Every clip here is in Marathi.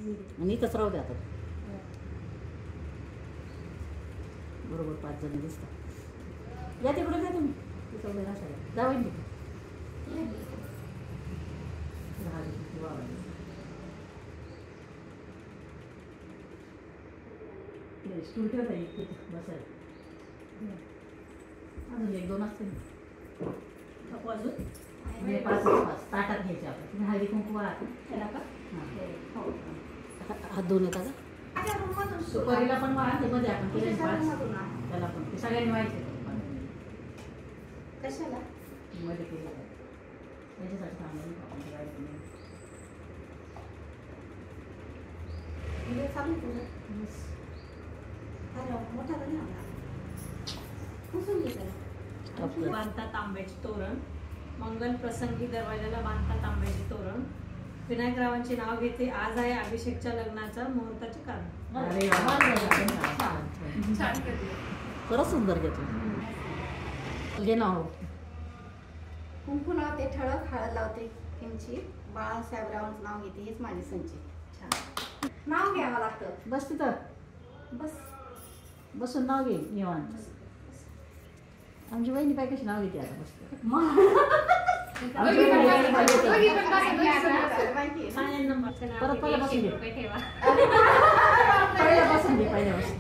आणि इथंच राहू द्या आता. बरोबर 5 जण दिसतात. या तिकडे द्या तुम्ही तिथं उभे राहा सगळ्या. जावं तिथे स्टूल ठेवता येईल तिथे बसायला. अजून 1-2 असते ना अजून 5 ताटात घ्यायचे आपण. तुम्ही हळदी कुंकू त्याला का हात धुवून येता का? सुपारीला पण वाहा ते मध्ये आपण केले 5 त्याला पण ते सगळ्यांनी व्हायचे कशाला मध्ये केलं त्याच्यासाठी थांबलं आपण करायचं नाही. मोठा बांधतात आंब्याचे तोरण. मंगल प्रसंगी दरवाजाला बांधतात आंब्याचे तोरण. विनायकरावांचे नाव घेते. आज आहे अभिषेकच्या लग्नाचा मुहूर्ताचे कारण. खरंच सुंदर घेतलं. घे नाव. कुंकू लावते ठळक, हळद लावते किंचित, बाळासाहेबरावांचं नाव घेते. हेच माझे संचित. छान नाव घ्यावं लागतं. बस तिथं बस बसून नाव घे निवांत. आमची वहिनी बाई कशी नाव घेते आता बसते. परत पहिल्या बसून घे. पहिल्यापासून घे पहिल्यापासून.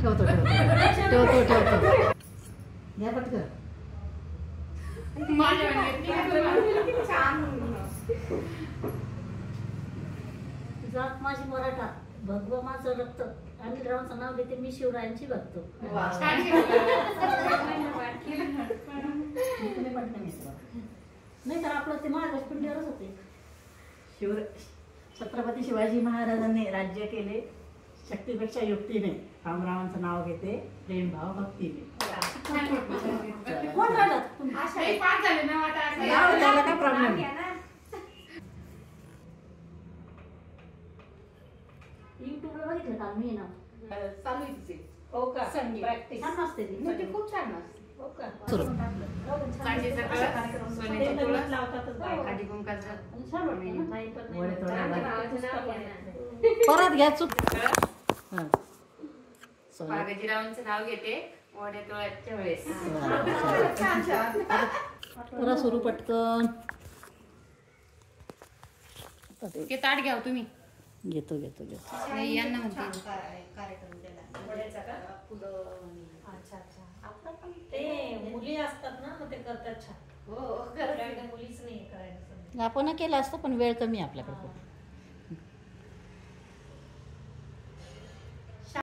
ठेवतो ठेवतो ठेवतो ठेवतो. घ्या पटकन. जात माझी मराठा भगवा माझं रक्त. अनिल रावांचं नाव घेते. मी शिवरायांची बघतो. नाही तर आपलं ते महाराज पिंडीवरच होते. छत्रपती शिवाजी महाराजांनी राज्य केले शक्तीपेक्षा युक्तीने. रामरावांचं नाव घेते. प्रेम भाव भक्तीने. कोण राहिलं काय प्रॉब्लेम. युट्यूबला बघितलं का मी ना चालू आहे तिचे. हो का संगीत प्रॅक्टिस छान असते ती. ते खूप छान असते. हो का परत घ्या चुक. बागजीरावांचं नाव घेते. वडे तोळ्याच्या वेळेस करा सुरू पटकन. ते ताट घ्या तुम्ही. घेतो घेतो घेतो. यांना म्हणते कार्यक्रम ते मुली असतात ना मग ते करतात छान. हो मुलीच नाही करायला. आपण केलं असतं पण वेळ कमी आपल्याकडे.